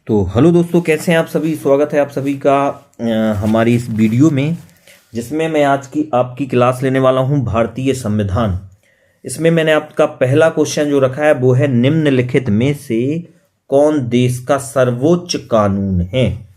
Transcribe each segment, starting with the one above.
तो हेलो दोस्तों, कैसे हैं आप सभी। स्वागत है आप सभी का हमारी इस वीडियो में, जिसमें मैं आज की आपकी क्लास लेने वाला हूं भारतीय संविधान। इसमें मैंने आपका पहला क्वेश्चन जो रखा है वो है, निम्नलिखित में से कौन देश का सर्वोच्च कानून है।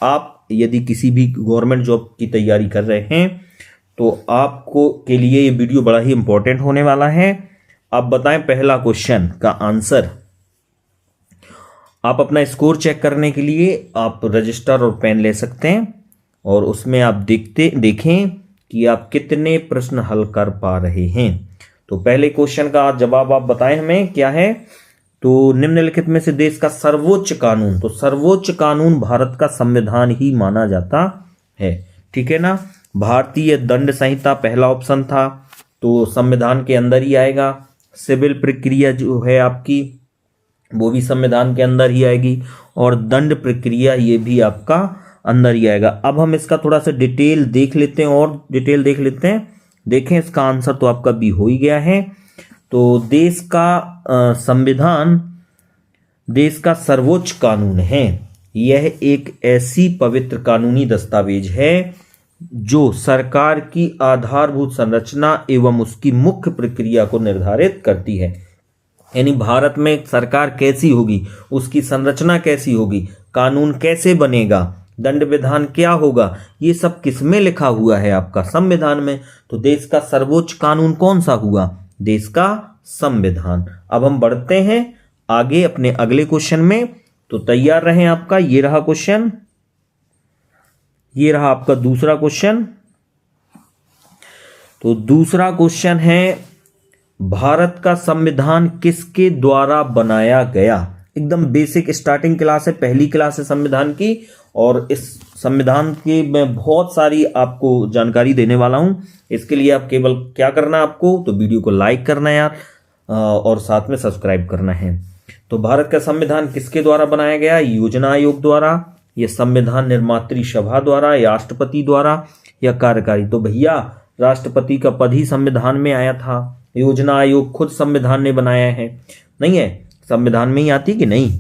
आप यदि किसी भी गवर्नमेंट जॉब की तैयारी कर रहे हैं तो आपको के लिए ये वीडियो बड़ा ही इंपॉर्टेंट होने वाला है। आप बताएं पहला क्वेश्चन का आंसर। आप अपना स्कोर चेक करने के लिए आप रजिस्टर और पेन ले सकते हैं और उसमें आप देखें कि आप कितने प्रश्न हल कर पा रहे हैं। तो पहले क्वेश्चन का जवाब आप बताएं हमें क्या है। तो निम्नलिखित में से देश का सर्वोच्च कानून, तो सर्वोच्च कानून भारत का संविधान ही माना जाता है, ठीक है ना। भारतीय दंड संहिता पहला ऑप्शन था, तो संविधान के अंदर ही आएगा। सिविल प्रक्रिया जो है आपकी वो भी संविधान के अंदर ही आएगी, और दंड प्रक्रिया ये भी आपका अंदर ही आएगा। अब हम इसका थोड़ा सा डिटेल देख लेते हैं और डिटेल देख लेते हैं। देखें, इसका आंसर तो आपका बी हो ही गया है। तो देश का संविधान देश का सर्वोच्च कानून है। यह एक ऐसी पवित्र कानूनी दस्तावेज है जो सरकार की आधारभूत संरचना एवं उसकी मुख्य प्रक्रिया को निर्धारित करती है। यानी भारत में सरकार कैसी होगी, उसकी संरचना कैसी होगी, कानून कैसे बनेगा, दंड विधान क्या होगा, ये सब किसमें लिखा हुआ है, आपका संविधान में। तो देश का सर्वोच्च कानून कौन सा हुआ, देश का संविधान। अब हम बढ़ते हैं आगे अपने अगले क्वेश्चन में। तो तैयार रहें आपका, ये रहा क्वेश्चन, ये रहा आपका दूसरा क्वेश्चन। तो दूसरा क्वेश्चन है, भारत का संविधान किसके द्वारा बनाया गया। एकदम बेसिक स्टार्टिंग क्लास है, पहली क्लास है संविधान की, और इस संविधान की मैं बहुत सारी आपको जानकारी देने वाला हूं। इसके लिए आप केवल क्या करना है आपको, तो वीडियो को लाइक करना है यार, और साथ में सब्सक्राइब करना है। तो भारत का संविधान किसके द्वारा बनाया गया, योजना आयोग द्वारा, या संविधान निर्मात्री सभा द्वारा, या राष्ट्रपति द्वारा, या कार्यकारी। तो भैया राष्ट्रपति का पद ही संविधान में आया था। योजना आयोग खुद संविधान ने बनाया है, नहीं है, संविधान में ही आती कि नहीं।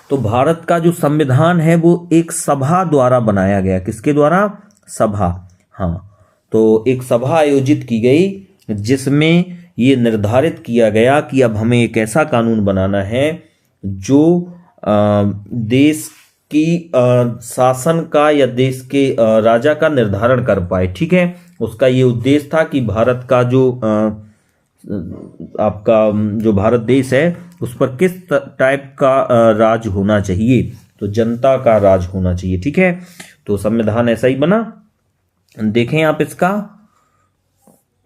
तो भारत का जो संविधान है वो एक सभा द्वारा बनाया गया। किसके द्वारा, सभा, हाँ। तो एक सभा आयोजित की गई जिसमें ये निर्धारित किया गया कि अब हमें एक ऐसा कानून बनाना है जो देश की शासन का या देश के राजा का निर्धारण कर पाए, ठीक है। उसका ये उद्देश्य था कि भारत का जो आपका जो भारत देश है उस पर किस टाइप का राज होना चाहिए, तो जनता का राज होना चाहिए, ठीक है। तो संविधान ऐसा ही बना। देखें आप इसका,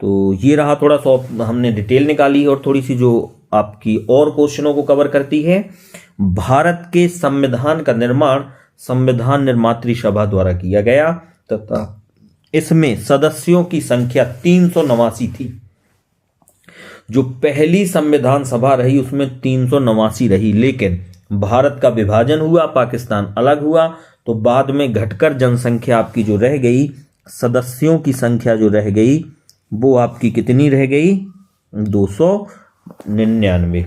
तो ये रहा, थोड़ा सा हमने डिटेल निकाली और थोड़ी सी जो आपकी और क्वेश्चनों को कवर करती है। भारत के संविधान का निर्माण संविधान निर्मात्री सभा द्वारा किया गया तथा इसमें सदस्यों की संख्या 389 थी। जो पहली संविधान सभा रही उसमें 389 रही, लेकिन भारत का विभाजन हुआ, पाकिस्तान अलग हुआ, तो बाद में घटकर जनसंख्या आपकी जो रह गई, सदस्यों की संख्या जो रह गई वो आपकी कितनी रह गई, 299,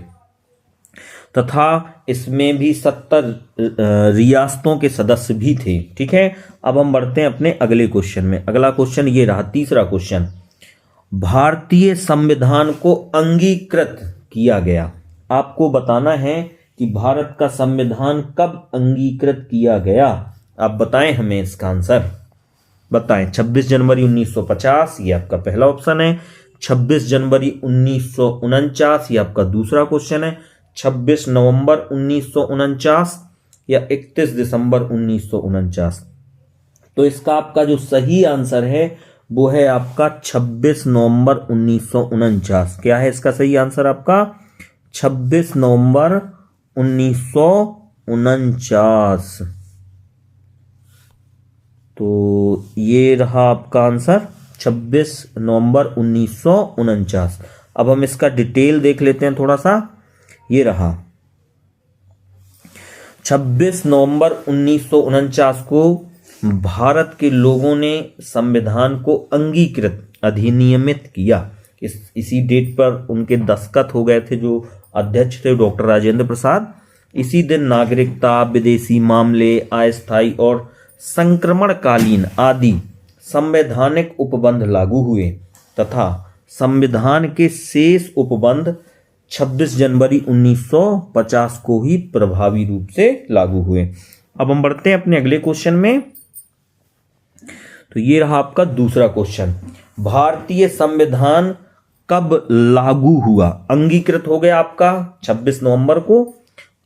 तथा इसमें भी 70 रियासतों के सदस्य भी थे, ठीक है। अब हम बढ़ते हैं अपने अगले क्वेश्चन में। अगला क्वेश्चन ये रहा, तीसरा क्वेश्चन, भारतीय संविधान को अंगीकृत किया गया। आपको बताना है कि भारत का संविधान कब अंगीकृत किया गया। आप बताएं हमें इसका आंसर, बताएं। 26 जनवरी 1950 ये आपका पहला ऑप्शन है, 26 जनवरी 1949 ये आपका दूसरा क्वेश्चन है, 26 नवंबर 1949 या 31 दिसंबर 1949। तो इसका आपका जो सही आंसर है वो है आपका 26 नवंबर 1949। क्या है इसका सही आंसर आपका, 26 नवंबर 1949। तो ये रहा आपका आंसर, 26 नवंबर 1949। अब हम इसका डिटेल देख लेते हैं थोड़ा सा। ये रहा, 26 नवंबर 1949 को भारत के लोगों ने संविधान को अंगीकृत, अधिनियमित किया। इसी डेट पर उनके दस्तखत हो गए थे। जो अध्यक्ष थे डॉक्टर राजेंद्र प्रसाद, इसी दिन नागरिकता, विदेशी मामले, अस्थायी और संक्रमणकालीन आदि संवैधानिक उपबंध लागू हुए तथा संविधान के शेष उपबंध 26 जनवरी 1950 को ही प्रभावी रूप से लागू हुए। अब हम बढ़ते हैं अपने अगले क्वेश्चन में। तो ये रहा आपका दूसरा क्वेश्चन, भारतीय संविधान कब लागू हुआ? अंगीकृत हो गया आपका 26 नवंबर को।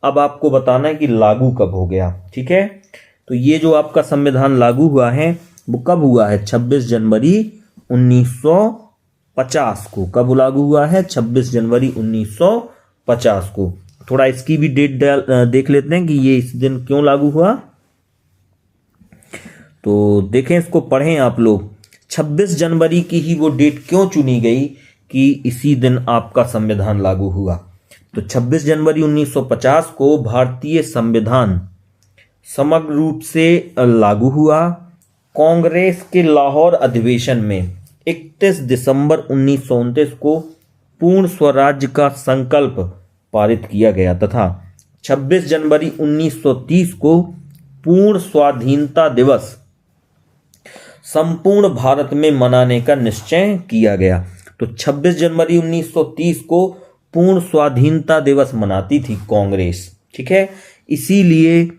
अब आपको बताना है कि लागू कब हो गया। ठीक है, तो ये जो आपका संविधान लागू हुआ है वो कब हुआ है? 26 जनवरी 1950 को। कब लागू हुआ है? 26 जनवरी 1950 को। थोड़ा इसकी भी डेट देख लेते हैं कि ये इस दिन क्यों लागू हुआ। तो देखें, इसको पढ़ें आप लोग। 26 जनवरी की ही वो डेट क्यों चुनी गई कि इसी दिन आपका संविधान लागू हुआ? तो 26 जनवरी 1950 को भारतीय संविधान समग्र रूप से लागू हुआ। कांग्रेस के लाहौर अधिवेशन में 31 दिसंबर 1929 को पूर्ण स्वराज्य का संकल्प पारित किया गया तथा 26 जनवरी 1930 को पूर्ण स्वाधीनता दिवस संपूर्ण भारत में मनाने का निश्चय किया गया। तो 26 जनवरी 1930 को पूर्ण स्वाधीनता दिवस मनाती थी कांग्रेस। ठीक है, इसीलिए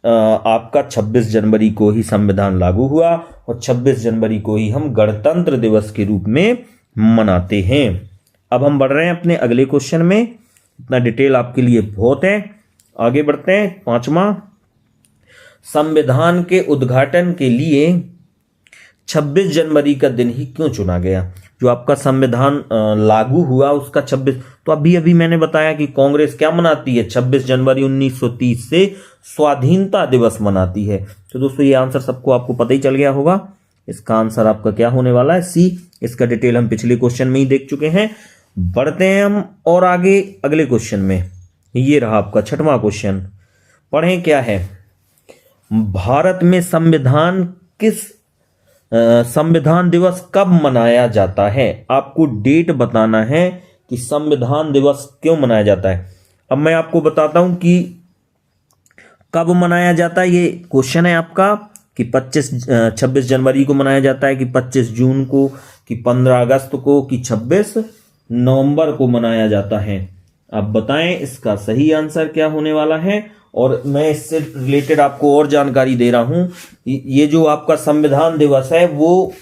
आपका 26 जनवरी को ही संविधान लागू हुआ और 26 जनवरी को ही हम गणतंत्र दिवस के रूप में मनाते हैं। अब हम बढ़ रहे हैं अपने अगले क्वेश्चन में। इतना डिटेल आपके लिए बहुत है। आगे बढ़ते हैं। पांचवा, संविधान के उद्घाटन के लिए 26 जनवरी का दिन ही क्यों चुना गया? जो आपका संविधान लागू हुआ उसका 26, तो अभी मैंने बताया कि कांग्रेस क्या मनाती है? 26 जनवरी 1930 से स्वाधीनता दिवस मनाती है। तो दोस्तों ये आंसर सबको आपको पता ही चल गया होगा। इसका आंसर आपका क्या होने वाला है? सी। इसका डिटेल हम पिछले क्वेश्चन में ही देख चुके हैं। बढ़ते हैं हम और आगे अगले क्वेश्चन में। ये रहा आपका छठवां क्वेश्चन। पढ़ें क्या है। भारत में संविधान दिवस कब मनाया जाता है? आपको डेट बताना है कि संविधान दिवस क्यों मनाया जाता है। अब मैं आपको बताता हूं कि कब मनाया जाता है। ये क्वेश्चन है आपका कि 26 जनवरी को मनाया जाता है कि 25 जून को कि 15 अगस्त को कि 26 नवंबर को मनाया जाता है। आप बताएं इसका सही आंसर क्या होने वाला है। और मैं इससे रिलेटेड आपको और जानकारी दे रहा हूं। ये जो आपका संविधान दिवस है वो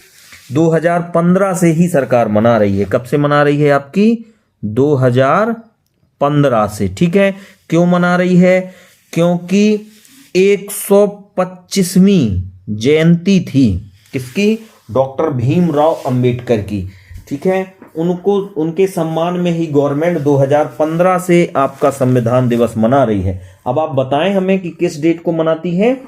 2015 से ही सरकार मना रही है। कब से मना रही है? आपकी 2015 से। ठीक है, क्यों मना रही है? क्योंकि 125वीं जयंती थी किसकी? डॉक्टर भीमराव अंबेडकर की। ठीक है, उनके सम्मान में ही गवर्नमेंट 2015 से आपका संविधान दिवस मना रही है। अब आप बताएं हमें कि किस डेट को मनाती है।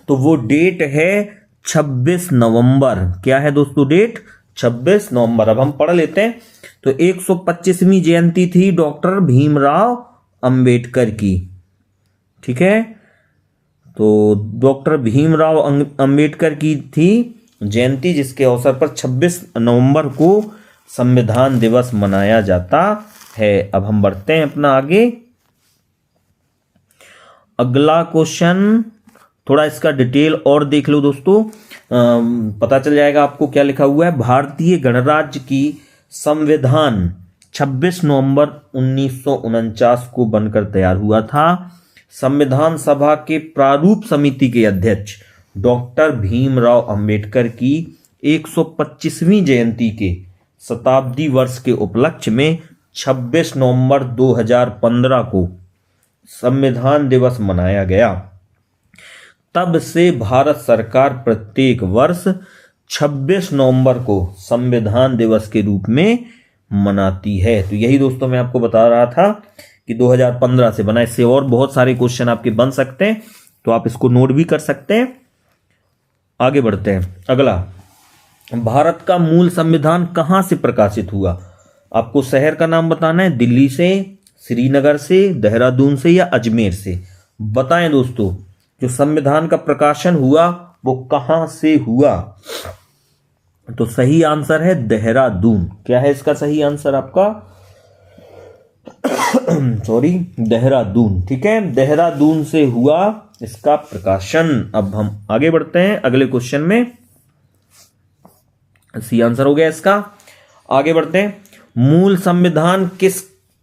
तो वो डेट है 26 नवंबर। क्या है दोस्तों डेट? 26 नवंबर। अब हम पढ़ लेते हैं। तो 125वीं जयंती थी डॉक्टर भीमराव अंबेडकर की। ठीक है, तो डॉक्टर भीमराव अंबेडकर की थी जयंती, जिसके अवसर पर 26 नवंबर को संविधान दिवस मनाया जाता है। अब हम बढ़ते हैं अपना आगे। अगला क्वेश्चन, थोड़ा इसका डिटेल और देख लो दोस्तों, पता चल जाएगा आपको क्या लिखा हुआ है। भारतीय गणराज्य की संविधान 26 नवंबर 1949 को बनकर तैयार हुआ था। संविधान सभा के प्रारूप समिति के अध्यक्ष डॉक्टर भीमराव अंबेडकर की 125वीं जयंती के शताब्दी वर्ष के उपलक्ष्य में 26 नवंबर 2015 को संविधान दिवस मनाया गया। तब से भारत सरकार प्रत्येक वर्ष 26 नवंबर को संविधान दिवस के रूप में मनाती है। तो यही दोस्तों मैं आपको बता रहा था कि 2015 से बना। इससे और बहुत सारे क्वेश्चन आपके बन सकते हैं, तो आप इसको नोट भी कर सकते हैं। आगे बढ़ते हैं। अगला, भारत का मूल संविधान कहां से प्रकाशित हुआ? आपको शहर का नाम बताना है। दिल्ली से, श्रीनगर से, देहरादून से या अजमेर से। बताएं दोस्तों, जो संविधान का प्रकाशन हुआ वो कहां से हुआ? तो सही आंसर है देहरादून। क्या है इसका सही आंसर आपका? सॉरी, देहरादून। ठीक है, देहरादून से हुआ इसका प्रकाशन। अब हम आगे बढ़ते हैं अगले क्वेश्चन में। सी आंसर हो गया इसका। आगे बढ़ते हैं। मूल संविधान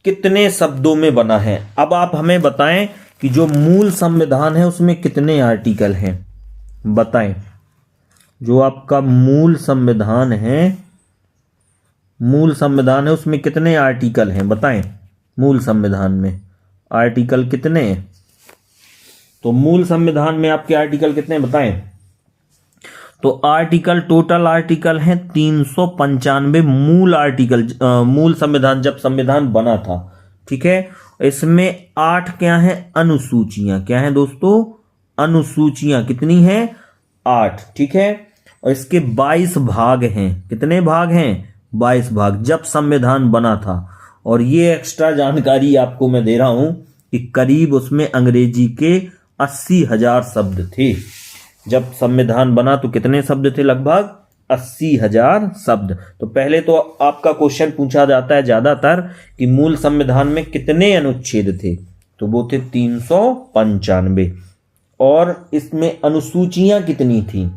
कितने शब्दों में बना है? अब आप हमें बताएं कि जो मूल संविधान है उसमें कितने आर्टिकल हैं, बताएं। जो आपका मूल संविधान है उसमें कितने आर्टिकल हैं, बताएं। मूल संविधान में आर्टिकल कितने हैं? तो मूल संविधान में आपके आर्टिकल कितने हैं, बताएं। तो आर्टिकल, टोटल आर्टिकल हैं 395 मूल आर्टिकल। मूल संविधान जब संविधान बना था, ठीक है। इसमें 8 क्या है, अनुसूचियां। क्या है दोस्तों? अनुसूचियां। कितनी है? 8। ठीक है। और इसके 22 भाग हैं। कितने भाग हैं? 22 भाग जब संविधान बना था। और ये एक्स्ट्रा जानकारी आपको मैं दे रहा हूं कि करीब उसमें अंग्रेजी के 80,000 शब्द थे। जब संविधान बना तो कितने शब्द थे? लगभग 80,000 शब्द। तो पहले तो आपका क्वेश्चन पूछा जाता है ज्यादातर कि मूल संविधान में कितने अनुच्छेद थे, तो वो थे 395। और इसमें अनुसूचियां कितनी थी?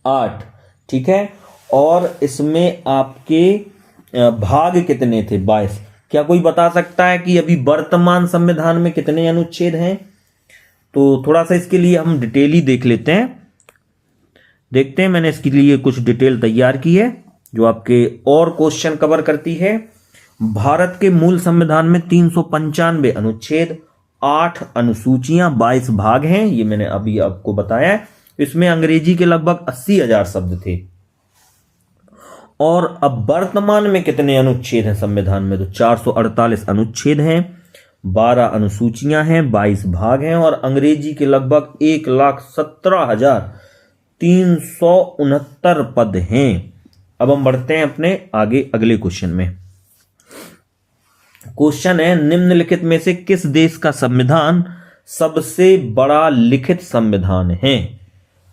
8। ठीक है। और इसमें आपके भाग कितने थे? 22। क्या कोई बता सकता है कि अभी वर्तमान संविधान में कितने अनुच्छेद हैं? तो थोड़ा सा इसके लिए हम डिटेल ही देख लेते हैं। देखते हैं, मैंने इसके लिए कुछ डिटेल तैयार की है जो आपके और क्वेश्चन कवर करती है। भारत के मूल संविधान में 395 अनुच्छेद, 8 अनुसूचियां, 22 भाग हैं। ये मैंने अभी आपको बताया है। इसमें अंग्रेजी के लगभग 80,000 शब्द थे। और अब वर्तमान में कितने अनुच्छेद हैं संविधान में? तो 448 अनुच्छेद हैं, 12 अनुसूचियां हैं, 22 भाग हैं और अंग्रेजी के लगभग 1,17,369 पद हैं। अब हम बढ़ते हैं अपने आगे अगले क्वेश्चन में। क्वेश्चन है, निम्नलिखित में से किस देश का संविधान सबसे बड़ा लिखित संविधान है?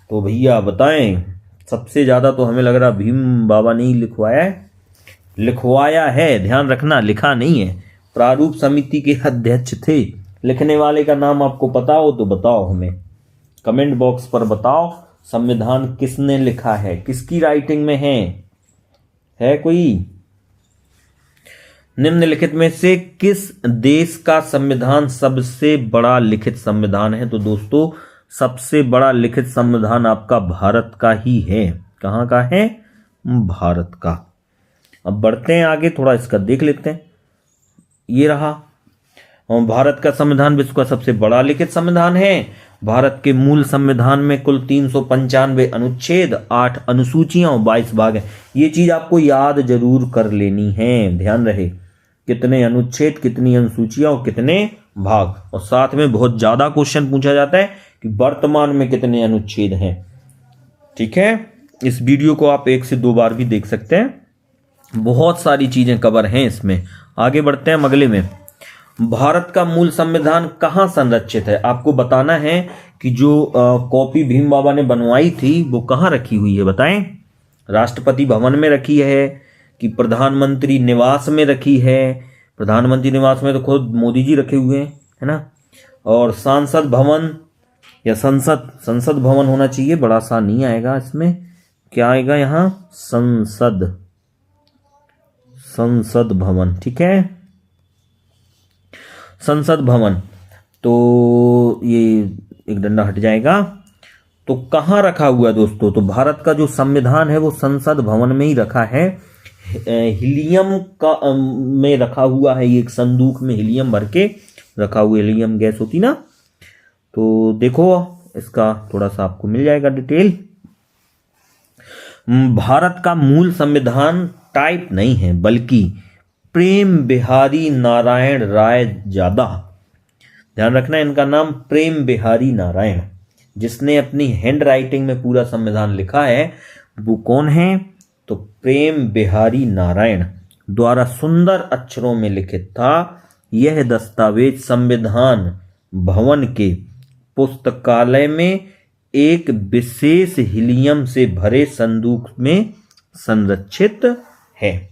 तो भैया बताएं। सबसे ज्यादा तो हमें लग रहा भीम बाबा ने ही लिखवाया है। ध्यान रखना, लिखा नहीं है। प्रारूप समिति के अध्यक्ष थे। लिखने वाले का नाम आपको पता हो तो बताओ, हमें कमेंट बॉक्स पर बताओ। संविधान किसने लिखा है, किसकी राइटिंग में है कोई? निम्नलिखित में से किस देश का संविधान सबसे बड़ा लिखित संविधान है? तो दोस्तों सबसे बड़ा लिखित संविधान आपका भारत का ही है। कहां का है? भारत का। अब बढ़ते हैं आगे, थोड़ा इसका देख लेते हैं। ये रहा, भारत का संविधान विश्व का सबसे बड़ा लिखित संविधान है। भारत के मूल संविधान में कुल 395 अनुच्छेद, 8 अनुसूचियां और 22 भाग हैं। ये चीज आपको याद जरूर कर लेनी है, ध्यान रहे। कितने अनुच्छेद, कितनी अनुसूचियां और कितने भाग। और साथ में बहुत ज्यादा क्वेश्चन पूछा जाता है कि वर्तमान में कितने अनुच्छेद हैं। ठीक है। इस वीडियो को आप 1 से 2 बार भी देख सकते हैं। बहुत सारी चीजें कवर हैं इसमें। आगे बढ़ते हैं अगले में। भारत का मूल संविधान कहाँ संरक्षित है? आपको बताना है कि जो कॉपी भीम बाबा ने बनवाई थी वो कहाँ रखी हुई है, बताएं। राष्ट्रपति भवन में रखी है कि प्रधानमंत्री निवास में रखी है? प्रधानमंत्री निवास में तो खुद मोदी जी रखे हुए हैं, है ना। और सांसद भवन या संसद भवन होना चाहिए। बड़ा सा नहीं आएगा इसमें, क्या आएगा यहाँ? संसद भवन। ठीक है, संसद भवन। तो ये एक डंडा हट जाएगा। तो कहाँ रखा हुआ है दोस्तों? तो भारत का जो संविधान है वो संसद भवन में ही रखा है। हीलियम का में रखा हुआ है। ये एक संदूक में हीलियम भर के रखा हुआ, हीलियम गैस होती ना। तो देखो इसका थोड़ा सा आपको मिल जाएगा डिटेल। भारत का मूल संविधान टाइप नहीं है बल्कि प्रेम बिहारी नारायण राय जादा। ध्यान रखना, इनका नाम प्रेम बिहारी नारायण। जिसने अपनी हैंड राइटिंग में पूरा संविधान लिखा है वो कौन है? तो प्रेम बिहारी नारायण द्वारा सुंदर अक्षरों में लिखित था। यह दस्तावेज संविधान भवन के पुस्तकालय में एक विशेष हीलियम से भरे संदूक में संरक्षित है।